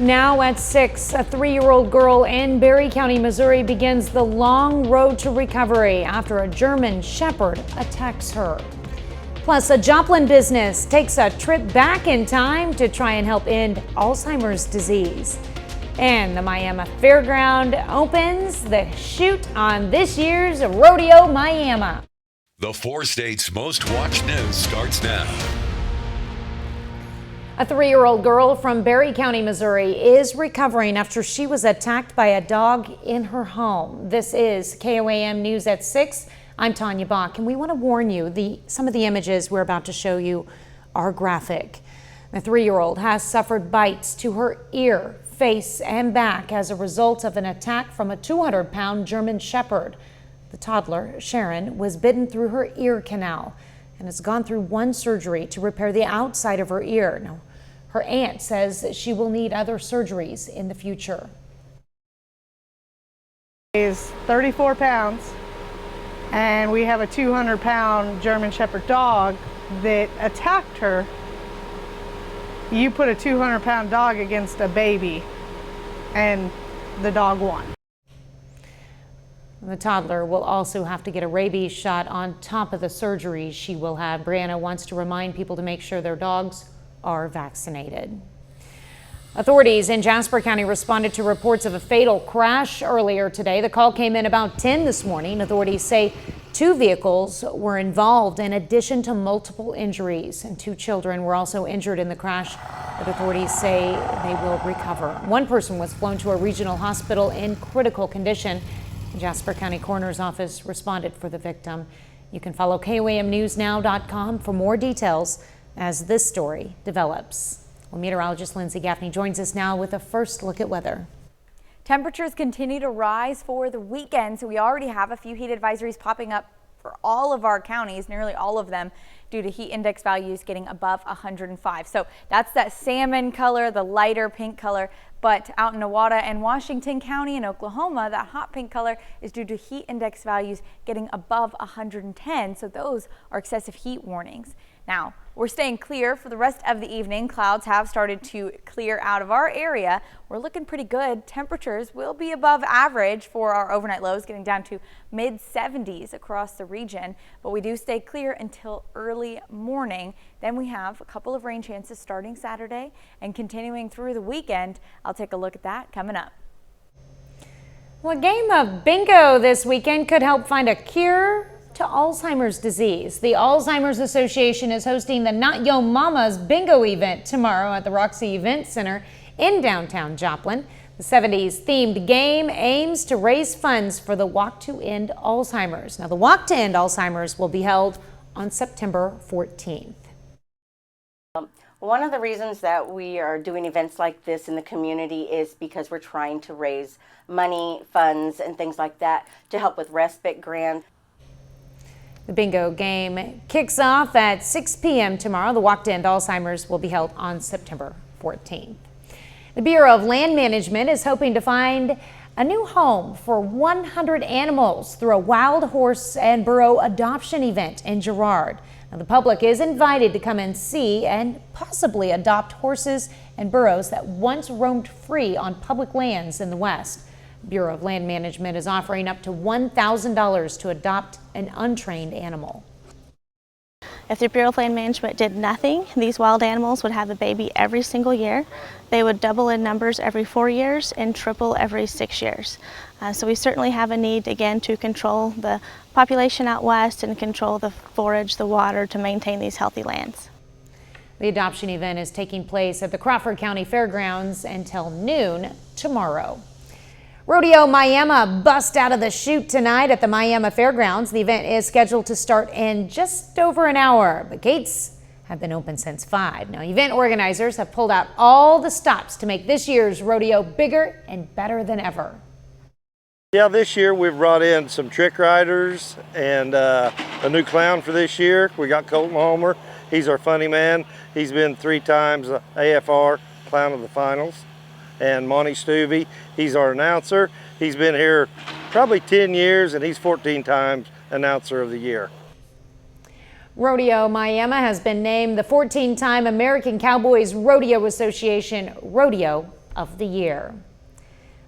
Now at 6, a 3-year-old girl in Berry County, Missouri begins the long road to recovery after a German Shepherd attacks her. Plus, a Joplin business takes a trip back in time to try and help end Alzheimer's disease. And the Miami Fairground opens the chute on this year's Rodeo Miami. The 4 states' most watched news starts now. A 3-year-old girl from Berry County, Missouri is recovering after she was attacked by a dog in her home. This is KOAM News at 6. I'm Tanya Bach, and we want to warn you, some of the images we're about to show you are graphic. The 3-year-old has suffered bites to her ear, face, and back as a result of an attack from a 200-pound German Shepherd. The toddler, Sharon, was bitten through her ear canal and has gone through 1 surgery to repair the outside of her ear. Now, her aunt says that she will need other surgeries in the future. Is 34 pounds, and we have a 200-pound German Shepherd dog that attacked her. You put a 200-pound dog against a baby, and the dog won. The toddler will also have to get a rabies shot on top of the surgery she will have. Brianna wants to remind people to make sure their dogs are vaccinated. Authorities in Jasper County responded to reports of a fatal crash earlier today. The call came in about 10 this morning. Authorities say 2 vehicles were involved in addition to multiple injuries, and 2 children were also injured in the crash, but authorities say they will recover. 1 person was flown to a regional hospital in critical condition. The Jasper County Coroner's Office responded for the victim. You can follow KOAMNewsNow.com for more details as this story develops. Well, meteorologist Lindsay Gaffney joins us now with a first look at weather. Temperatures continue to rise for the weekend, so we already have a few heat advisories popping up for all of our counties, nearly all of them, due to heat index values getting above 105. So that's that salmon color, the lighter pink color. But out in Nowata and Washington County in Oklahoma, that hot pink color is due to heat index values getting above 110. So those are excessive heat warnings. Now, we're staying clear for the rest of the evening. Clouds have started to clear out of our area. We're looking pretty good. Temperatures will be above average for our overnight lows, getting down to mid 70s across the region. But we do stay clear until early morning. Then we have a couple of rain chances starting Saturday and continuing through the weekend. I'll take a look at that coming up. Well, a game of bingo this weekend could help find a cure to Alzheimer's disease. The Alzheimer's Association is hosting the Not Yo Mama's bingo event tomorrow at the Roxy Event Center in downtown Joplin. The 70s themed game aims to raise funds for the Walk to End Alzheimer's. Now, the Walk to End Alzheimer's will be held on September 14th. One of the reasons that we are doing events like this in the community is because we're trying to raise money, funds, and things like that to help with respite grants. The bingo game kicks off at 6 p.m. tomorrow. The Walk to End Alzheimer's will be held on September 14th. The Bureau of Land Management is hoping to find a new home for 100 animals through a wild horse and burro adoption event in Girard. Now, the public is invited to come and see and possibly adopt horses and burros that once roamed free on public lands in the West. Bureau of Land Management is offering up to $1,000 to adopt an untrained animal. If the Bureau of Land Management did nothing, these wild animals would have a baby every single year. They would double in numbers every 4 years and triple every 6 years. So we certainly have a need, again, to control the population out west and control the forage, the water, to maintain these healthy lands. The adoption event is taking place at the Crawford County Fairgrounds until noon tomorrow. Rodeo Miami bust out of the chute tonight at the Miami Fairgrounds. The event is scheduled to start in just over an hour, but gates have been open since 5. Now, event organizers have pulled out all the stops to make this year's rodeo bigger and better than ever. Yeah, this year we've brought in some trick riders and a new clown for this year. We got Colton Homer. He's our funny man. He's been 3 times AFR Clown of the Finals. And Monty Stuvey, he's our announcer. He's been here probably 10 years and he's 14 times Announcer of the Year. Rodeo Miami has been named the 14-time American Cowboys Rodeo Association Rodeo of the year.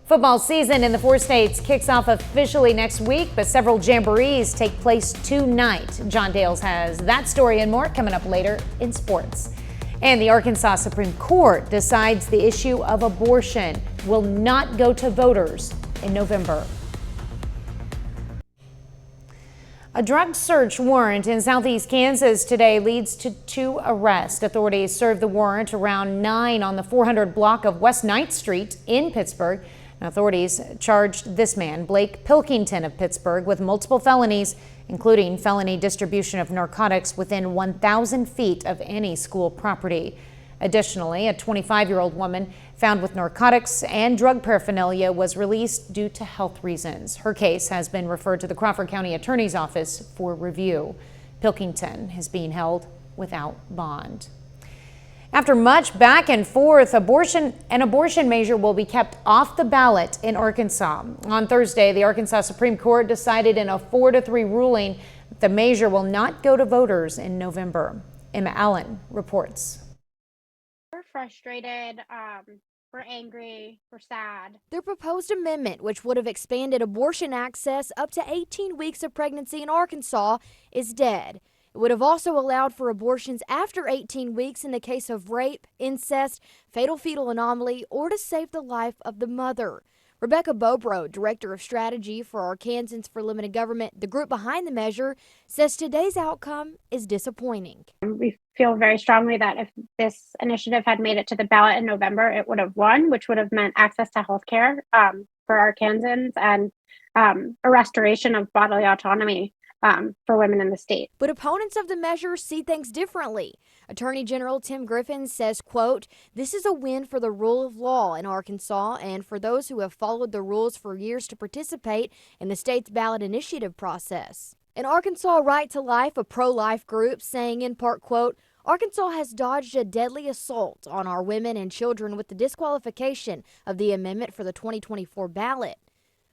Football season in the 4 states kicks off officially next week, but several jamborees take place tonight. John Dales has that story and more coming up later in sports. And the Arkansas Supreme Court decides the issue of abortion will not go to voters in November. A drug search warrant in southeast Kansas today leads to 2 arrests. Authorities served the warrant around 9 on the 400 block of West 9th Street in Pittsburgh. Authorities charged this man, Blake Pilkington of Pittsburgh, with multiple felonies, including felony distribution of narcotics within 1,000 feet of any school property. Additionally, a 25-year-old woman found with narcotics and drug paraphernalia was released due to health reasons. Her case has been referred to the Crawford County Attorney's Office for review. Pilkington is being held without bond. After much back and forth, an abortion measure will be kept off the ballot in Arkansas. On Thursday, the Arkansas Supreme Court decided in a 4-3 ruling that the measure will not go to voters in November. Emma Allen reports. We're frustrated, we're angry, we're sad. Their proposed amendment, which would have expanded abortion access up to 18 weeks of pregnancy in Arkansas, is dead. It would have also allowed for abortions after 18 weeks in the case of rape, incest, fatal fetal anomaly, or to save the life of the mother. Rebecca Bobrow, Director of Strategy for Arkansans for Limited Government, the group behind the measure, says today's outcome is disappointing. We feel very strongly that if this initiative had made it to the ballot in November, it would have won, which would have meant access to health care for Arkansans and a restoration of bodily autonomy for women in the state. But opponents of the measure see things differently. Attorney General Tim Griffin says, quote, "This is a win for the rule of law in Arkansas and for those who have followed the rules for years to participate in the state's ballot initiative process." In Arkansas Right to Life, a pro-life group, saying in part, quote, "Arkansas has dodged a deadly assault on our women and children with the disqualification of the amendment for the 2024 ballot."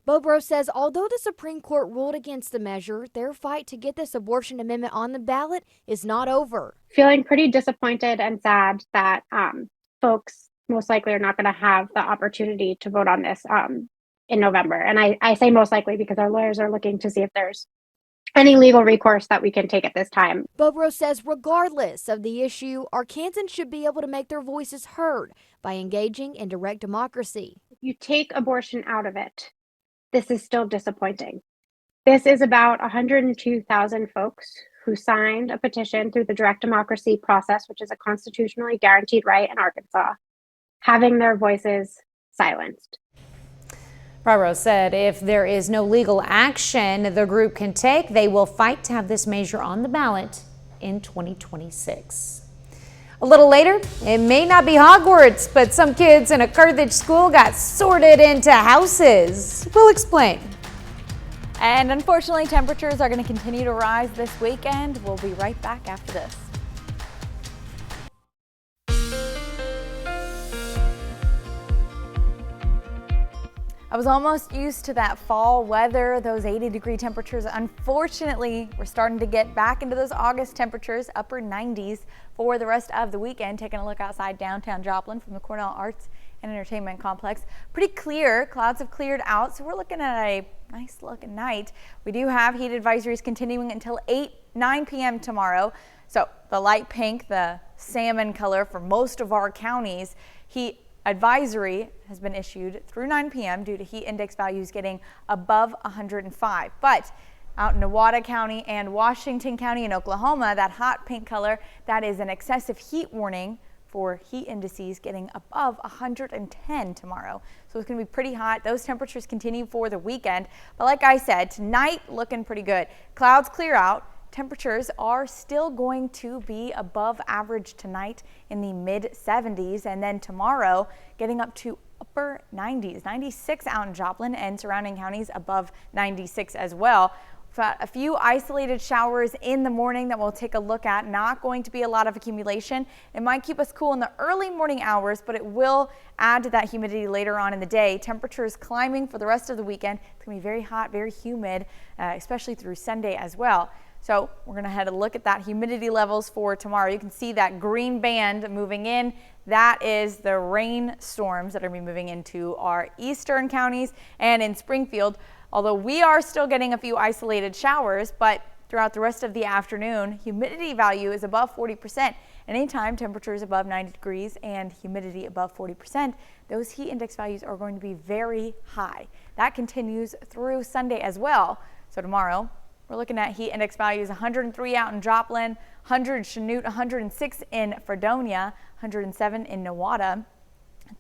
Bobrow says although the Supreme Court ruled against the measure, their fight to get this abortion amendment on the ballot is not over. Feeling pretty disappointed and sad that folks most likely are not going to have the opportunity to vote on this in November. And I say most likely because our lawyers are looking to see if there's any legal recourse that we can take at this time. Bobrow says regardless of the issue, Arkansans should be able to make their voices heard by engaging in direct democracy. If you take abortion out of it, this is still disappointing. This is about 102,000 folks who signed a petition through the direct democracy process, which is a constitutionally guaranteed right in Arkansas, having their voices silenced. Bobrow said if there is no legal action the group can take, they will fight to have this measure on the ballot in 2026. A little later, it may not be Hogwarts, but some kids in a Carthage school got sorted into houses. We'll explain. And unfortunately, temperatures are going to continue to rise this weekend. We'll be right back after this. I was almost used to that fall weather, those 80-degree temperatures. Unfortunately, we're starting to get back into those August temperatures, upper 90s for the rest of the weekend. Taking a look outside downtown Joplin from the Cornell Arts and Entertainment Complex. Pretty clear, clouds have cleared out, so we're looking at a nice looking night. We do have heat advisories continuing until 9 p.m. tomorrow. So the light pink, the salmon color for most of our counties. Heat advisory has been issued through 9 p.m. due to heat index values getting above 105. But out in Newada County and Washington County in Oklahoma, that hot pink color, that is an excessive heat warning for heat indices getting above 110 tomorrow. So it's going to be pretty hot. Those temperatures continue for the weekend. But like I said, tonight looking pretty good. Clouds clear out. Temperatures are still going to be above average tonight in the mid 70s, and then tomorrow getting up to upper 90s, 96 out in Joplin and surrounding counties above 96 as well. We've got a few isolated showers in the morning that we'll take a look at. Not going to be a lot of accumulation. It might keep us cool in the early morning hours, but it will add to that humidity later on in the day. Temperatures climbing for the rest of the weekend. It's going to be very hot, very humid, especially through Sunday as well. So we're going to head a look at that humidity levels for tomorrow. You can see that green band moving in. that is the rainstorms that are going to be moving into our eastern counties and in Springfield. Although we are still getting a few isolated showers, but throughout the rest of the afternoon, humidity value is above 40%. Anytime temperatures above 90 degrees and humidity above 40%, those heat index values are going to be very high. That continues through Sunday as well. So tomorrow, we're looking at heat index values 103 out in Joplin, 100 Chanute, 106 in Fredonia, 107 in Nowata.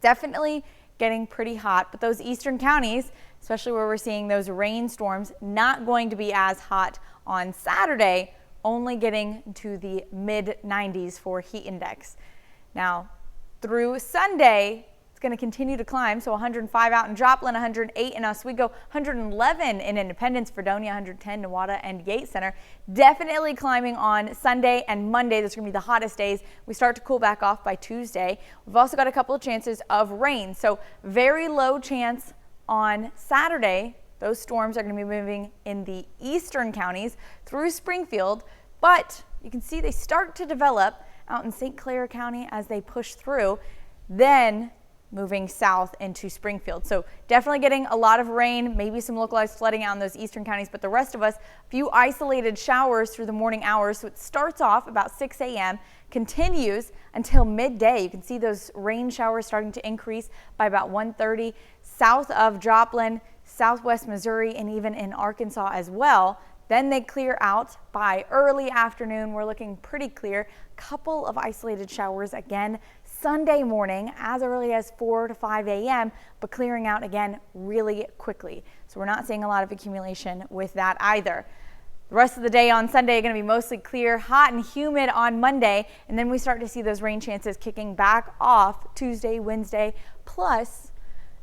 Definitely getting pretty hot, but those eastern counties, especially where we're seeing those rainstorms, not going to be as hot on Saturday, only getting to the mid 90s for heat index. Now, through Sunday, it's going to continue to climb. So 105 out in Joplin, 108 in Oswego, 111 in Independence, Fredonia, 110 Nowata and Yates Center. Definitely climbing on Sunday and Monday. Those are going to be the hottest days. We start to cool back off by Tuesday. We've also got a couple of chances of rain. So very low chance on Saturday. Those storms are going to be moving in the eastern counties through Springfield, but you can see they start to develop out in St. Clair County as they push through, then moving south into Springfield. So definitely getting a lot of rain, maybe some localized flooding out in those eastern counties, but the rest of us, a few isolated showers through the morning hours. So it starts off about 6 a.m., continues until midday. You can see those rain showers starting to increase by about 1:30 south of Joplin, southwest Missouri, and even in Arkansas as well. Then they clear out by early afternoon. We're looking pretty clear. Couple of isolated showers again Sunday morning as early as 4 to 5 a.m., but clearing out again really quickly. So we're not seeing a lot of accumulation with that either. The rest of the day on Sunday are going to be mostly clear, hot and humid on Monday, and then we start to see those rain chances kicking back off Tuesday, Wednesday, plus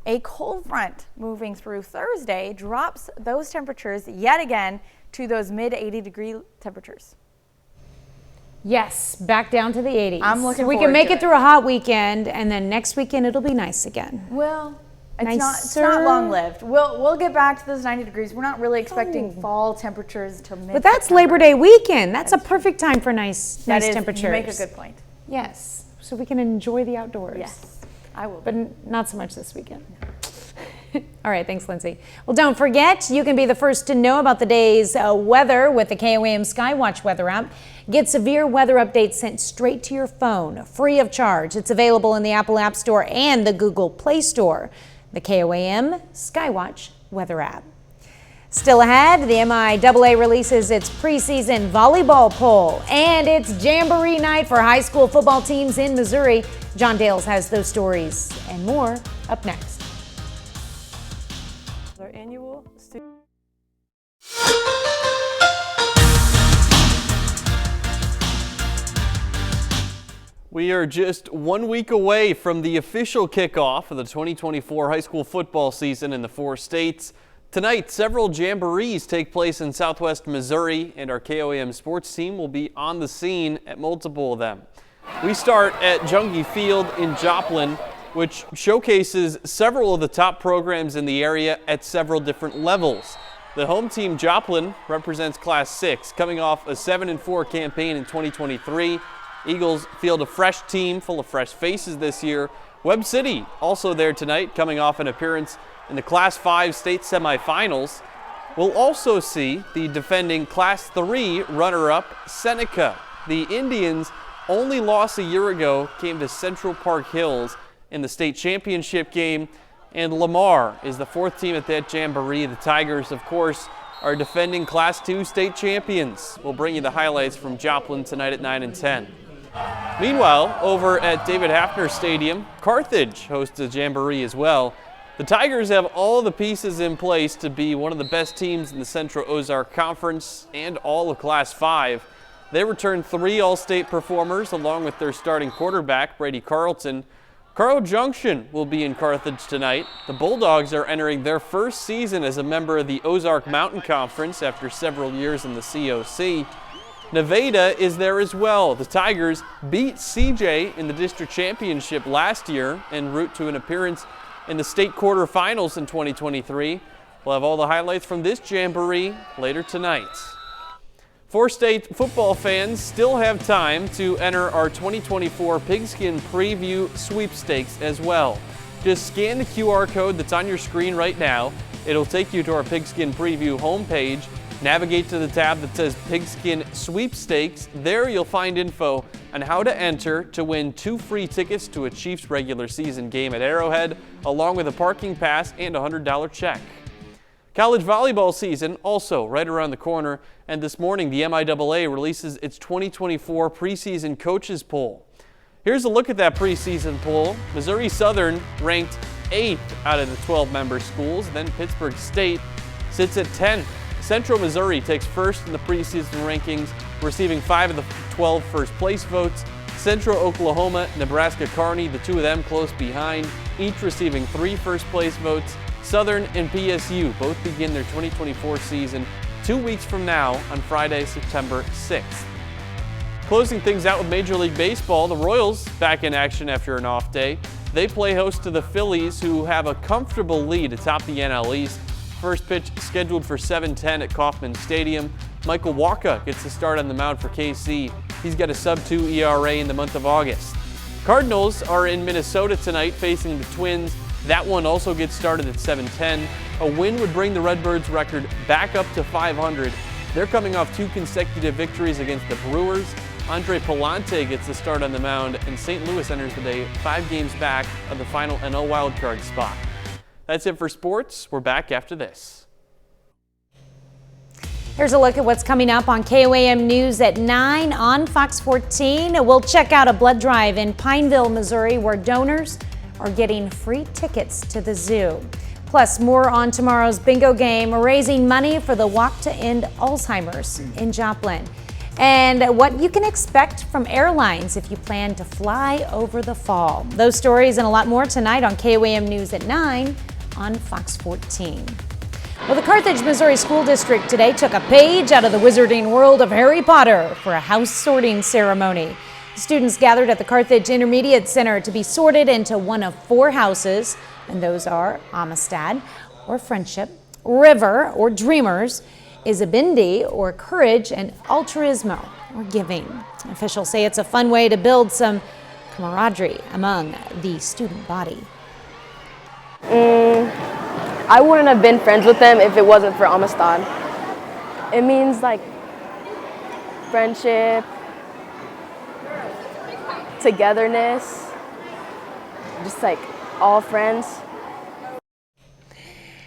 a cold front moving through Thursday drops those temperatures yet again to those mid 80 degree temperatures. Yes, back down to the 80s. I'm looking so we forward can make to it through a hot weekend, and then next weekend it'll be nice again. Well, it's not long lived. We'll get back to those 90 degrees. We're not really expecting fall temperatures until mid. But that's Labor Day weekend. That's a perfect time for nice temperatures. You make a good point. Yes, so we can enjoy the outdoors. Yes, I will. But not so much this weekend. All right, thanks, Lindsay. Well, don't forget, you can be the first to know about the day's weather with the KOAM Skywatch weather app. Get severe weather updates sent straight to your phone, free of charge. It's available in the Apple App Store and the Google Play Store. The KOAM Skywatch weather app. Still ahead, the MIAA releases its preseason volleyball poll, and it's Jamboree night for high school football teams in Missouri. John Dales has those stories and more up next. Our annual We are just 1 week away from the official kickoff of the 2024 high school football season in the 4 states. Tonight, several jamborees take place in southwest Missouri, and our KOAM sports team will be on the scene at multiple of them. We start at Jungie Field in Joplin, which showcases several of the top programs in the area at several different levels. The home team, Joplin, represents Class 6, coming off a 7-4 campaign in 2023. Eagles field a fresh team full of fresh faces this year. Webb City also there tonight, coming off an appearance in the Class 5 state semifinals. We'll also see the defending Class 3 runner-up Seneca. The Indians' only loss a year ago came to Central Park Hills in the state championship game, and Lamar is the 4th team at that jamboree. The Tigers, of course, are defending Class 2 state champions. We'll bring you the highlights from Joplin tonight at 9 and 10. Meanwhile, over at David Hafner Stadium, Carthage hosts a jamboree as well. The Tigers have all the pieces in place to be one of the best teams in the Central Ozark Conference and all of Class 5. They return 3 All-State performers along with their starting quarterback, Brady Carlton. Carl Junction will be in Carthage tonight. The Bulldogs are entering their first season as a member of the Ozark Mountain Conference after several years in the COC. Nevada is there as well. The Tigers beat CJ in the district championship last year en route to an appearance in the state quarterfinals in 2023. We'll have all the highlights from this jamboree later tonight. 4-state football fans still have time to enter our 2024 Pigskin Preview Sweepstakes as well. Just scan the QR code that's on your screen right now. It'll take you to our Pigskin Preview homepage. Navigate to the tab that says Pigskin Sweepstakes. There you'll find info on how to enter to win 2 free tickets to a Chiefs regular season game at Arrowhead, along with a parking pass and a $100 check. College volleyball season also right around the corner, and this morning the MIAA releases its 2024 preseason coaches poll. Here's a look at that preseason poll. Missouri Southern ranked 8th out of the 12-member schools, then Pittsburgh State sits at 10th. Central Missouri takes first in the preseason rankings, receiving 5 of the 12 first place votes. Central Oklahoma, Nebraska Kearney, the 2 of them close behind, each receiving 3 first place votes. Southern and PSU both begin their 2024 season 2 weeks from now on Friday, September 6th. Closing things out with Major League Baseball, the Royals back in action after an off day. They play host to the Phillies, who have a comfortable lead atop the NL East. First pitch scheduled for 7:10 at Kauffman Stadium. Michael Wacha gets the start on the mound for KC. He's got a sub-2 ERA in the month of August. Cardinals are in Minnesota tonight facing the Twins. That one also gets started at 7:10. A win would bring the Redbirds' record back up to 500. They're coming off 2 consecutive victories against the Brewers. Andre Palante gets the start on the mound, and St. Louis enters the day 5 games back of the final NL wildcard spot. That's it for sports. We're back after this. Here's a look at what's coming up on KOAM News at 9 on Fox 14. We'll check out a blood drive in Pineville, Missouri, where donors are getting free tickets to the zoo. Plus, more on tomorrow's bingo game, raising money for the Walk to End Alzheimer's in Joplin. And what you can expect from airlines if you plan to fly over the fall. Those stories and a lot more tonight on KOAM News at 9 on Fox 14. Well, the Carthage, Missouri School District today took a page out of the wizarding world of Harry Potter for a house sorting ceremony. Students gathered at the Carthage Intermediate Center to be sorted into one of 4 houses, and those are Amistad, or Friendship, River, or Dreamers, Isabindi, or Courage, and Altruismo, or Giving. Officials say it's a fun way to build some camaraderie among the student body. I wouldn't have been friends with them if it wasn't for Amistad. It means like friendship, togetherness, just like all friends.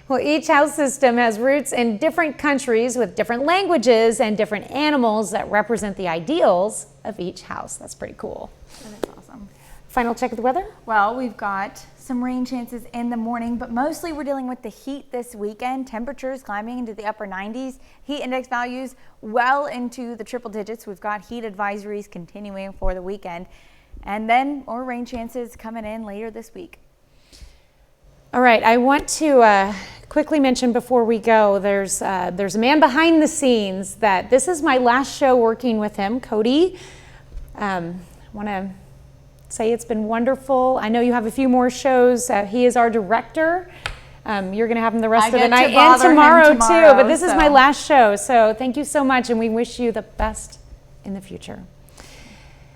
Well, each house system has roots in different countries with different languages and different animals that represent the ideals of each house. That's pretty cool. That is awesome. Final check of the weather? Well, we've got some rain chances in the morning, but mostly we're dealing with the heat this weekend. Temperatures climbing into the upper 90s. Heat index values well into the triple digits. We've got heat advisories continuing for the weekend. And then more rain chances coming in later this week. All right, I want to quickly mention before we go, there's a man behind the scenes that this is my last show working with him, Cody. I want to say it's been wonderful. I know you have a few more shows. He is our director. You're going to have him the rest of the night and tomorrow too, but this is my last show. So thank you so much, and we wish you the best in the future.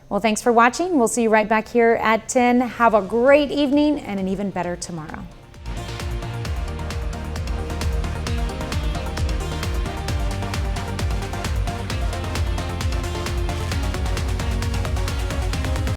Well, thanks for watching. We'll see you right back here at 10. Have a great evening and an even better tomorrow.